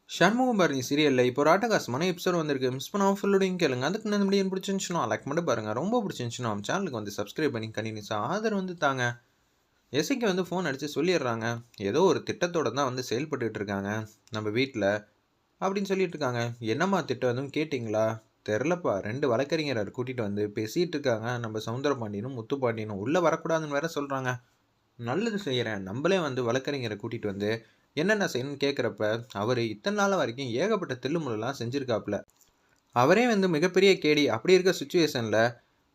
சண்முகம் பரணி சீரியல்ல இப்போ ஒரு அட்டகாசமான எபிசோட் வந்திருக்கு. மிஸ் பண்ணாம ஃபுல்லோடையும் கேளுங்க. அதுக்கு முன்னாடி வீடியோ பிடிச்சிருந்துச்சுன்னா லைக் மட்டும் பாருங்க. ரொம்ப பிடிச்சிருந்துச்சுன்னா நம்ம சேனலுக்கு வந்து சப்ஸ்கிரைப் பண்ணி கண்டினியூஸா ஆதரவு வந்து தாங்க. எஸ்ஐக்கு வந்து ஃபோன் அடிச்சு சொல்லிடுறாங்க. ஏதோ ஒரு திட்டத்தோட தான் வந்து செயல்பட்டுட்டு இருக்காங்க நம்ம வீட்டில் அப்படின்னு சொல்லிட்டு இருக்காங்க. என்னம்மா திட்டம் எதுவும் கேட்டிங்களா? தெரிலப்பா. 2 வழக்கறிஞரை கூட்டிகிட்டு வந்து பேசிகிட்டு இருக்காங்க. நம்ம சவுந்தரபாண்டியனும் முத்துப்பாண்டியனும் உள்ளே வரக்கூடாதுன்னு வேற சொல்கிறாங்க. நல்லது செய்கிறேன். நம்மளே வந்து வழக்கறிஞரை கூட்டிகிட்டு வந்து என்னென்ன செய்யணும்னு கேட்குறப்ப, அவரு இத்தன நாள் வரைக்கும் ஏகப்பட்ட தில்லுமுல்லுலாம் செஞ்சிருக்காப்புல. அவரே வந்து மிகப்பெரிய கேடி. அப்படி இருக்க சிச்சுவேஷன்ல,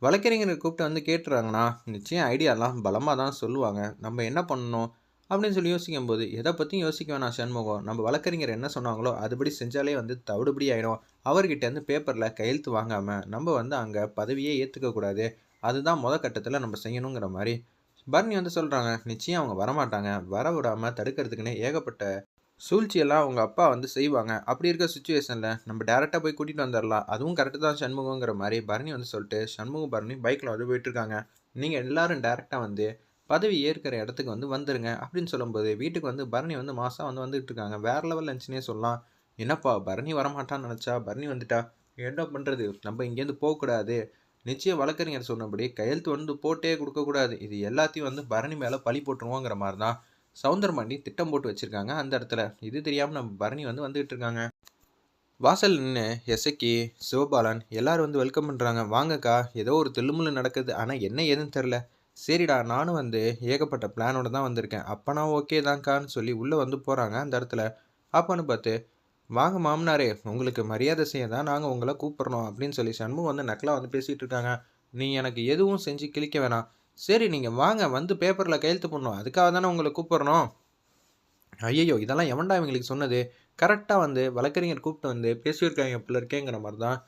வழக்கறிஞர கூப்பிட்டு வந்து கேட்டுறாங்கன்னா, நிச்சயம் ஐடியாலாம் பலமா தான் சொல்லுவாங்க. நம்ம என்ன பண்ணணும்? அப்படின்னு சொல்லி யோசிக்கும்போது, எத பத்தியும் யோசிக்க வேணாம் சண்முகம். நம்ம வழக்கறிஞர் என்ன சொன்னாங்களோ, அதுபடி செஞ்சாலே வந்து தவிடுபடி ஆயிடும். அவர்கிட்டேருந்து பேப்பர்ல கையெழுத்து வாங்காம, நம்ம வந்து அங்க பதவியே ஏத்துக்க கூடாது. அதுதான் மொத கட்டத்துல நம்ம செய்யணுங்கிற மாரி, பரணி வந்து சொல்றாங்க. நிச்சயம் அவங்க வரமாட்டாங்க. வர விடாம தடுக்கிறதுக்குன்னே ஏகப்பட்ட சூழ்ச்சியெல்லாம் அவங்க அப்பா வந்து செய்வாங்க. அப்படி இருக்க சிச்சுவேஷன்ல நம்ம டைரக்ட்டா போய் கூட்டிட்டு வந்துரலாம். அதுவும் கரெக்ட்டு தான் சண்முகங்கிற மாரி பரணி வந்து சொல்லிட்டு, சண்முகம், பரணி பைக்ல வந்து போயிட்டுருக்காங்க. நீங்க எல்லாரும் டைரக்ட்டா வந்து பதவி ஏற்கிற இடத்துக்கு வந்து வந்துருங்க அப்படின்னு சொல்லும்போது, வீட்டுக்கு வந்து பரணி வந்து மாசா வந்து வந்துட்டுருக்காங்க. வேற லெவல்ல இருந்துச்சுன்னே சொல்லலாம். என்னப்பா பரணி வரமாட்டான்னு நெனச்சா, பரணி வந்துட்டா. என்ன பண்றது? நம்ம இங்கேருந்து போக்கூடாது. நிச்சயம் வழக்கறிஞர் சொன்னபடி கையெழுத்து வந்து போட்டே குடுக்கக்கூடாது. இது எல்லாத்தையும் வந்து பரணி மேல பழி போட்டுருவோங்கிற மாரி தான் சவுந்தரபாண்டி திட்டம் போட்டு வச்சிருக்காங்க அந்த இடத்துல. இது தெரியாம நம்ம பரணி வந்து வந்துகிட்டு இருக்காங்க. வாசல்ல நின்னு எசக்கி, சிவபாலன் எல்லாரும் வந்து வெல்கம் பண்றாங்க. வாங்கக்கா, ஏதோ ஒரு தில்லுமுல்லு நடக்குது. ஆனா என்ன ஏதுன்னு தெரியல. சரிடா, நானும் வந்து ஏகப்பட்ட பிளானோட தான் வந்திருக்கேன். அப்பனா ஓகே தான்க்கான்னு சொல்லி உள்ள வந்து போறாங்க அந்த இடத்துல. அப்பன்னு பார்த்து, வாங்க மாமனாரே, உங்களுக்கு மரியாதை செய்ய தான் நாங்க உங்கள கூப்பிடுறோம் அப்படின்னு சொல்லி சண்முகம் வந்து நக்கலா வந்து பேசிட்டு இருக்காங்க. நீ எனக்கு எதுவும் செஞ்சு கிழிக்க வேணாம். சரி நீங்க வாங்க, வந்து பேப்பர்ல கையெழுத்து போடணும். அதுக்காக தானே உங்கள கூப்பிடுறோம். ஐயய்யோ! இதெல்லாம் எவன்டா இவங்களுக்கு சொன்னது? கரெக்ட்டா வந்து வழக்கறிஞர் கூப்பிட்டு வந்து பேசியிருக்காய்ங்க போல இருக்கேங்கிற மாரி தான்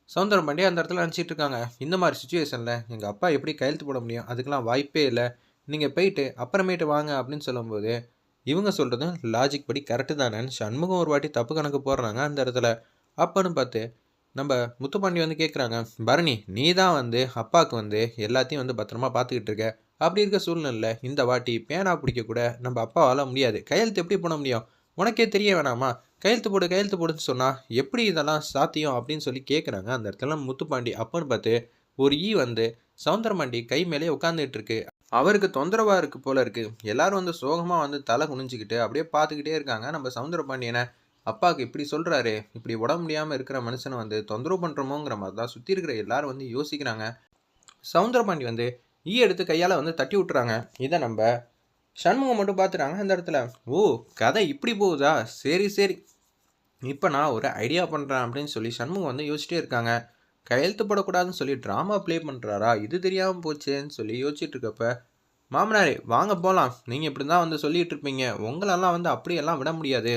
சௌந்தரம் பாண்டிய அந்த இடத்துல நெனச்சிட்டு இருக்காங்க. இந்த மாரி சிச்சுவேஷன்ல எங்க அப்பா எப்படி கையெழுத்து போட முடியும்? அதுக்கெல்லாம் வாய்ப்பே இல்ல. நீங்க போயிட்டு அப்புறமேட்டு வாங்க அப்படின்னு சொல்லும்போது, இவங்க சொல்றதும் லாஜிக் படி கரெக்ட்டு தானேன்னு சண்முகம் ஒரு வாட்டி தப்பு கணக்கு போடுறாங்க அந்த இடத்துல. அப்பன்னு பார்த்து நம்ப முத்துப்பாண்டி வந்து கேட்குறாங்க, "பரணி, நீ தான் வந்து அப்பாவுக்கு வந்து எல்லாத்தையும் வந்து பத்திரமா பார்த்துக்கிட்டு இருக்க. அப்படி இருக்க சூழ்நிலையில இந்த வாட்டி பேனா பிடிக்க கூட நம்ம அப்பாவால முடியாது. கையெழுத்து எப்படி போட முடியும்? உனக்கே தெரிய வேணாமா? கையெழுத்து போடு, கையெழுத்து போடுன்னு சொன்னா எப்படி இதெல்லாம் சாத்தியம்?" அப்படின்னு சொல்லி கேட்குறாங்க அந்த இடத்துல முத்துப்பாண்டி. அப்பன்னு பார்த்து ஒரு வந்து சவுந்தரபாண்டி கை மேலேயே உட்காந்துட்டு இருக்கு. அவருக்கு தொந்தரவா இருக்கு போல இருக்கு. எல்லாரும் வந்து சோகமா வந்து தலை குனிஞ்சுக்கிட்டு அப்படியே பார்த்துக்கிட்டே இருக்காங்க நம்ம சவுந்தரபாண்டியன. அப்பாவுக்கு இப்படி சொல்றாரே, இப்படி உடம்பு முடியாம இருக்கிற மனுஷன வந்து தொந்தரவு பண்றோமோங்கிற மாரி தான் சுத்தி இருக்கிற எல்லாரும் வந்து யோசிக்கிறாங்க. சவுந்தரபாண்டி வந்து எடுத்து கையால வந்து தட்டி விட்டுறாங்க. இத நம்ப சண்முகம் மட்டும் பார்த்துறாங்க அந்த இடத்துல. "ஓ! கதை இப்படி போகுதா? சரி, சரி. இப்ப நான் ஒரு ஐடியா பண்றேன்" அப்படின்னு சொல்லி சண்முகம் வந்து யோசிச்சிட்டே இருக்காங்க. கையெழுத்து போடக்கூடாதுன்னு சொல்லி டிராமா ப்ளே பண்றாரா? இது தெரியாம போச்சேன்னு சொல்லி யோசிச்சுட்டு இருக்கப்ப, "மாமனாரே வாங்க போலாம். நீங்க இப்படி தான் வந்து சொல்லிட்டு இருப்பீங்க. உங்களெல்லாம் வந்து அப்படியெல்லாம் விட முடியாது.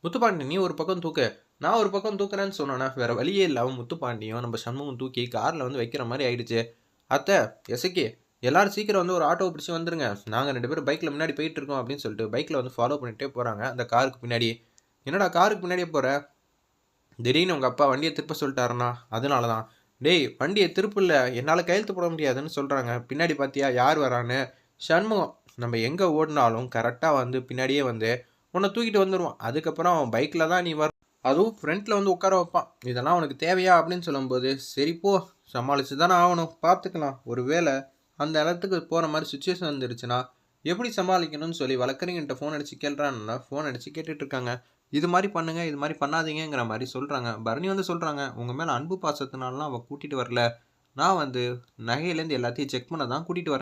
முத்துப்பாண்டி நீ ஒரு பக்கம் தூக்கு, நான் ஒரு பக்கம் தூக்குறேன்னு சொன்னோன்னே, வேற வழியே இல்லாம முத்துப்பாண்டியும் நம்ம சண்முகம் தூக்கி கார்ல வந்து வைக்கிற மாரி ஆயிடுச்சு. அத்தை, எசக்கி, எல்லாரும் சீக்கிரம் வந்து ஒரு ஆட்டோவ பிடிச்சு வந்துருங்க. நாங்க 2 பேரும் பைக்ல முன்னாடி போயிட்டு இருக்கோம் அப்படின்னு சொல்லிட்டு பைக்ல வந்து ஃபாலோ பண்ணிட்டே போறாங்க அந்த காருக்கு பின்னாடி. என்னடா காருக்கு பின்னாடியே போற? திடீர்னு உங்க அப்பா வண்டிய திருப்ப சொல்லிட்டாருண்ணா. அதனால தான். டேய் வண்டிய திருப்புல்ல, என்னால கையெழுத்து போட முடியாதுன்னு சொல்றாங்க. பின்னாடி பார்த்தியா யார் வரான்னு? சண்முகம். நம்ம எங்க ஓடுனாலும் கரெக்ட்டா வந்து பின்னாடியே வந்து உன்ன தூக்கிட்டு வந்துருவான். அதுக்கப்புறம் அவன் பைக்ல தான் நீ அதுவும் ஃப்ரண்ட்ல வந்து உட்கார வைப்பான். இதெல்லாம் உனக்கு தேவையா? அப்படின்னு சொல்லும்போது, சரி போ, சமாளிச்சு தானே ஆவணும். பார்த்துக்கலாம். ஒரு வேளை அந்த இடத்துக்கு போற மாரி சிச்சுவேஷன் வந்துருச்சுன்னா, எப்படி சமாளிக்கணும்னு சொல்லி வழக்கறிஞர்ட்ட ஃபோன் அடிச்சு கேளுடான்னா, ஃபோன் அடிச்சு கேட்டுட்டு இருக்காங்க. இது மாரி பண்ணுங்க, இது மாரி பண்ணாதீங்கங்கிற மாரி சொல்றாங்க. பரணி வந்து சொல்றாங்க, உங்க மேல அன்பு பாசத்தினாலலாம் அவ கூட்டிட்டு வரல. நான் வந்து நகையிலேருந்து எல்லாத்தையும் செக் பண்ண தான் கூட்டிட்டு வரேன்.